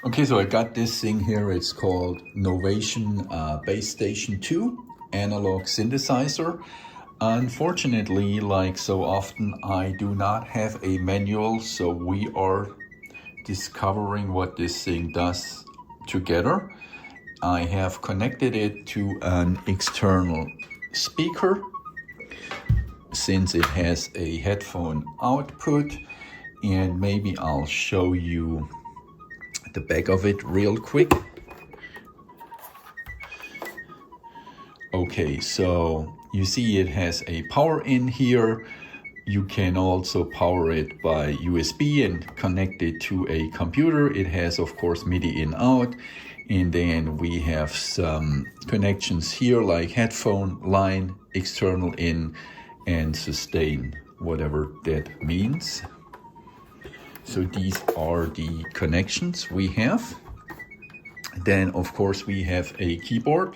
Okay, so I got this thing here. It's called Novation Base Station 2 analog synthesizer. Unfortunately, like so often, I do not have a manual, so we are discovering what this thing does together. I have connected it to an external speaker since it has a headphone output, and maybe I'll show you the back of it real quick. Okay, so you see it has a power in here. You can also power it by USB and connect it to a computer. It has, of course, MIDI in out. And then we have some connections here like headphone, line, external in, and sustain, whatever that means. So these are the connections we have. Then, of course, we have a keyboard.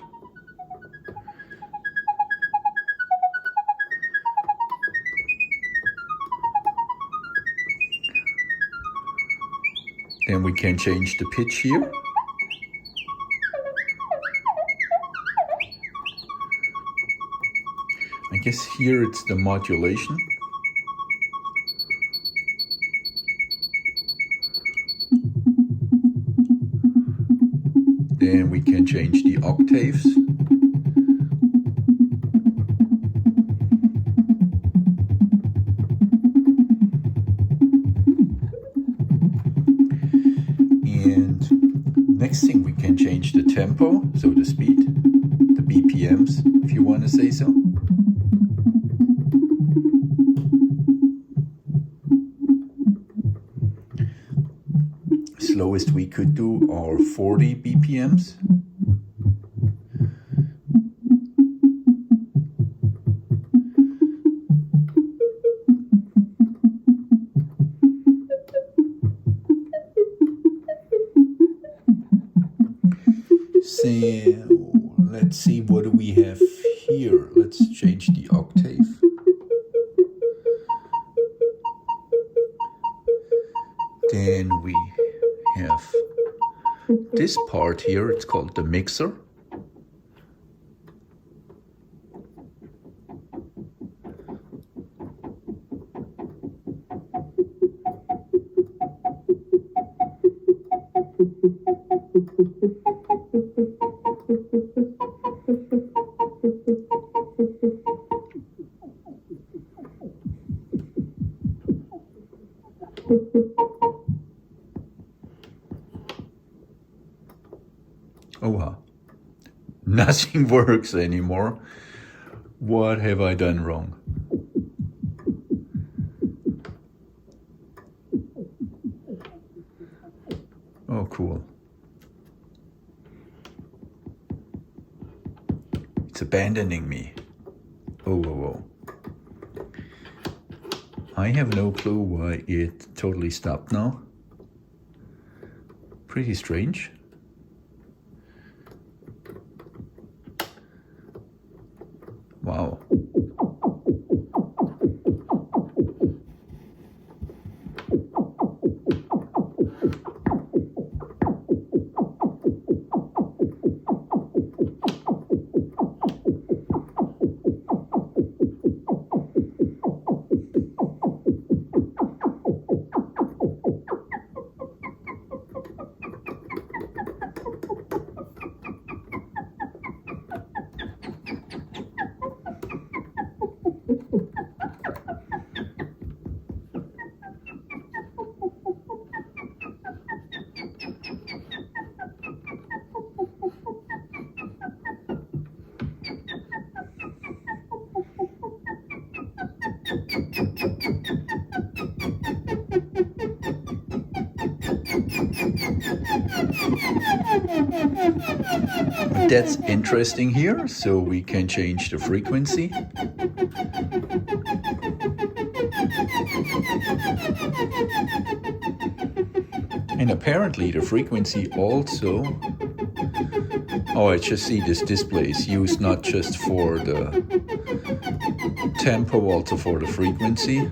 Then we can change the pitch here. I guess here it's the modulation. Then we can change the octaves. And next thing, we can change the tempo, so the speed, the BPMs, if you want to say so. Slowest we could do are 40 BPMs. So let's see, what do we have here? Let's change the octave. Then we have this part here, it's called the mixer. Oh wow, nothing works anymore. What have I done wrong? Oh, cool. It's abandoning me. Oh, whoa, whoa. I have no clue why it totally stopped now. Pretty strange. Wow. That's interesting here, so we can change the frequency. And apparently the frequency also, oh, I just see this display is used not just for the tempo, also for the frequency.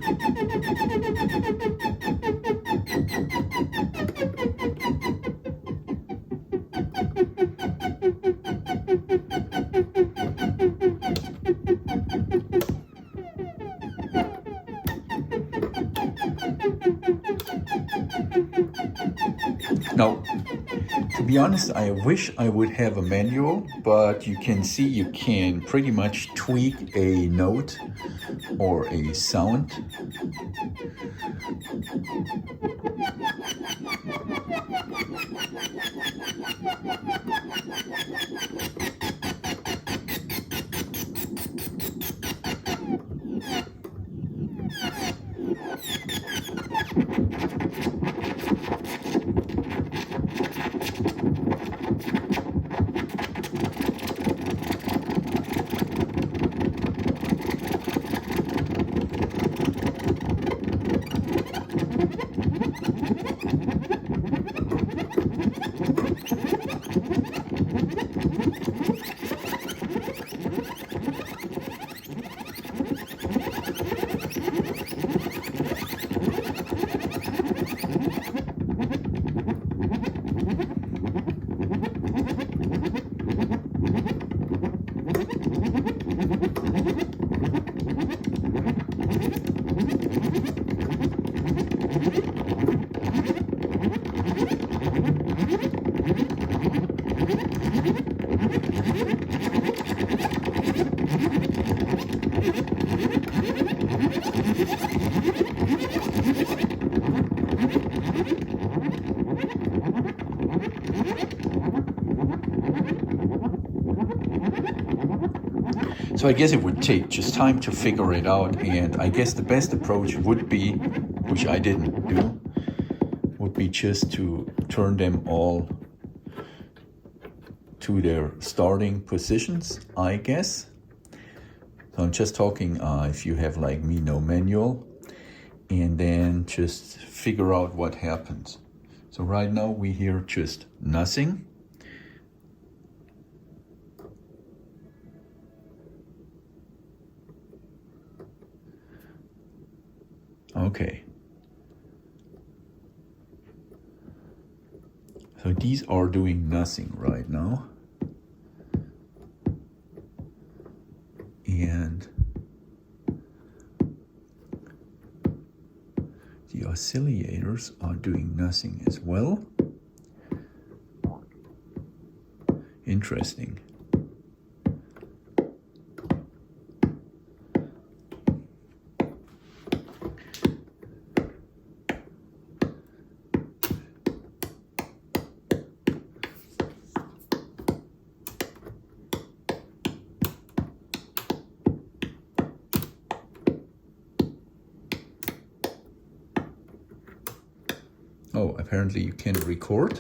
Now, to be honest, I wish I would have a manual, but you can see you can pretty much tweak a note or a sound. So I guess it would take just time to figure it out, and I guess the best approach would be, which I didn't do, would be just to turn them all to their starting positions, I guess. So I'm just talking if you have like me, no manual, and then just figure out what happens. So right now we hear just nothing. Okay. So these are doing nothing right now. And the oscillators are doing nothing as well. Interesting. Oh, apparently you can record.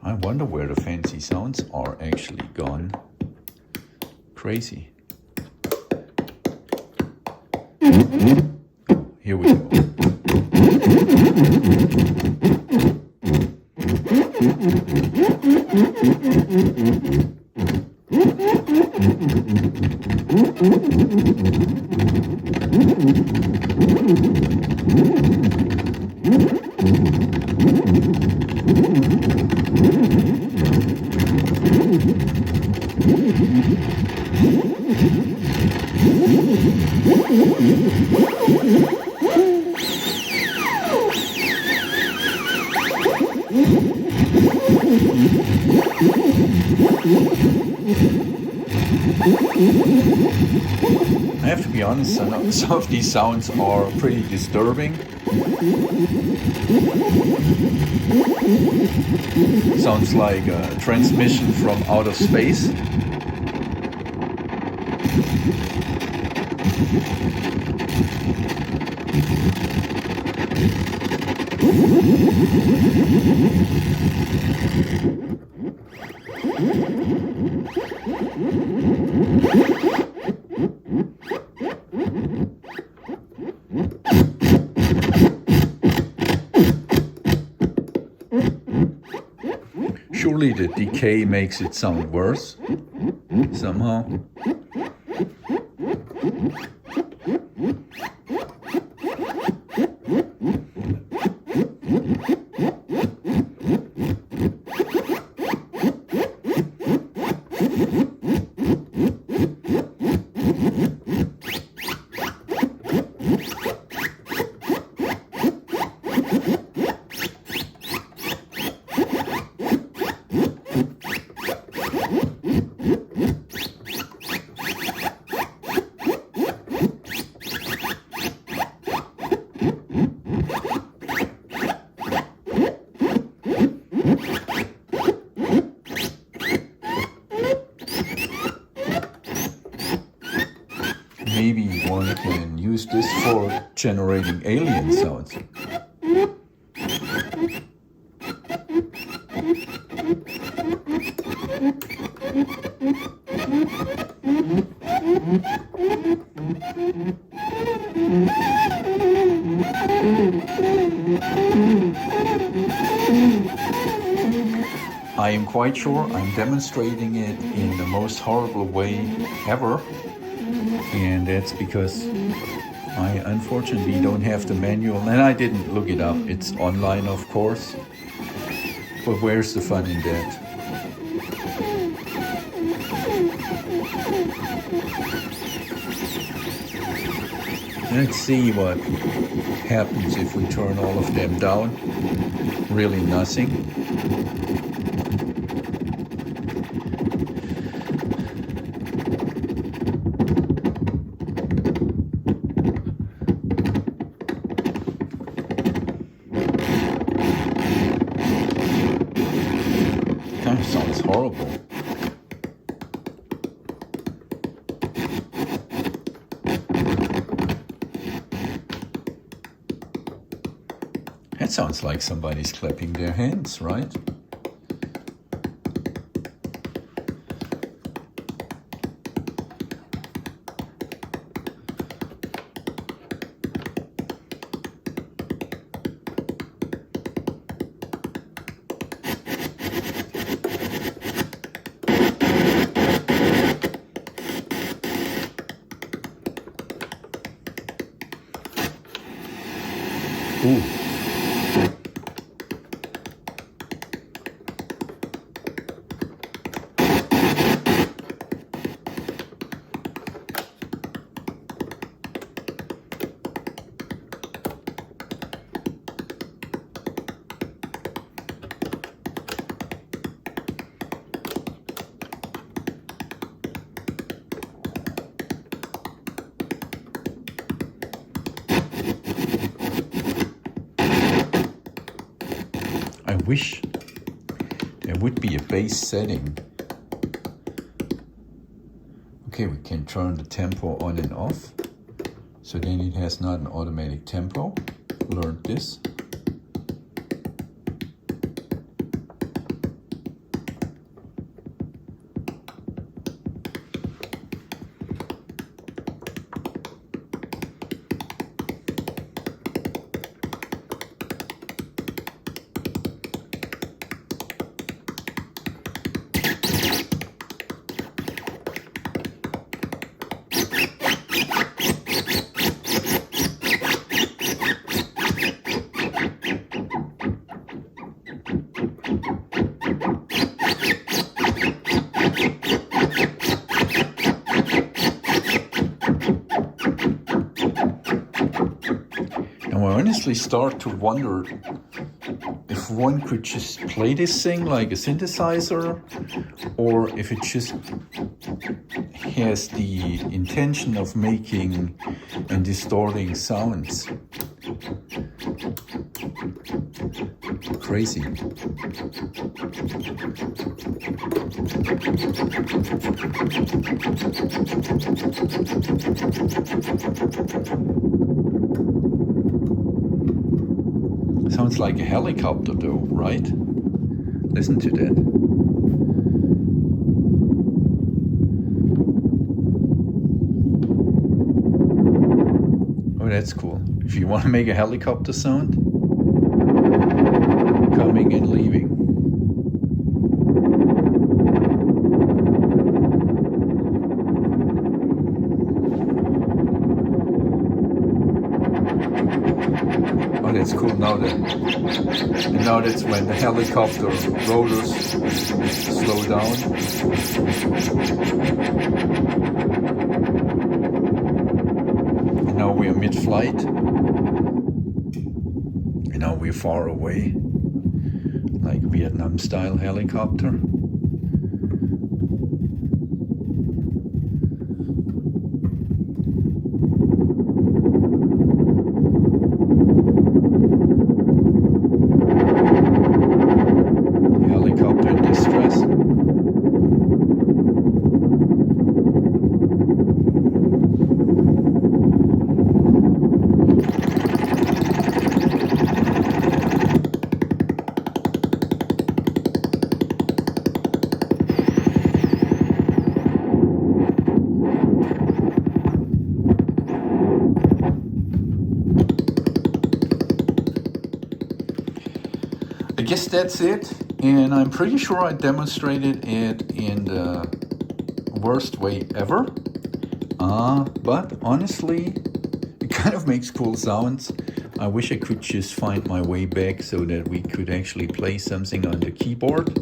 I wonder where the fancy sounds are actually gone. Crazy. Here we go. I have to be honest, some of these sounds are pretty disturbing. Sounds like a transmission from outer space. Surely the decay makes it sound worse, somehow. maybe one can use this for generating alien sounds. I am quite sure I'm demonstrating it in the most horrible way ever, and that's because I unfortunately don't have the manual, and I didn't look it up. It's online, of course, but where's the fun in that? Let's see what happens if we turn all of them down. Really nothing. Kind of sounds horrible. That sounds like somebody's clapping their hands, right? Ooh. I wish there would be a bass setting. Okay, we can turn the tempo on and off. So then it has not an automatic tempo. Learned this. Now I honestly start to wonder if one could just play this thing like a synthesizer, or if it just has the intention of making and distorting sounds. Crazy. Sounds like a helicopter though, right? Listen to that. Oh, that's cool. If you want to make a helicopter sound, coming and leaving. Oh, that's cool. Now that's when the helicopter rotors slow down. And now we're mid-flight. And now we're far away, like Vietnam-style helicopter. Helicopter in distress. guess that's it, and I'm pretty sure I demonstrated it in the worst way ever. But honestly, it kind of makes cool sounds. I wish I could just find my way back so that we could actually play something on the keyboard.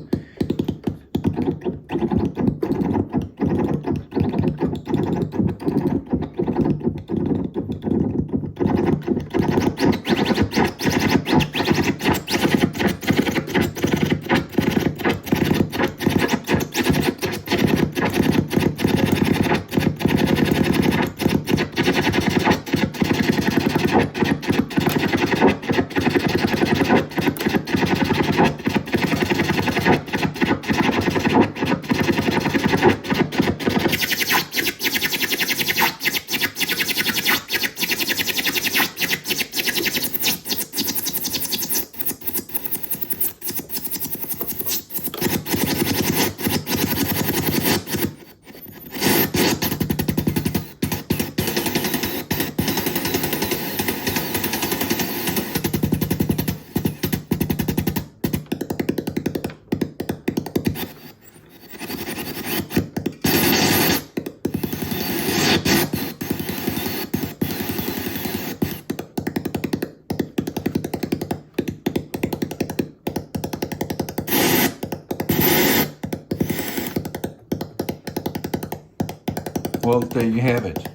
Well, there you have it.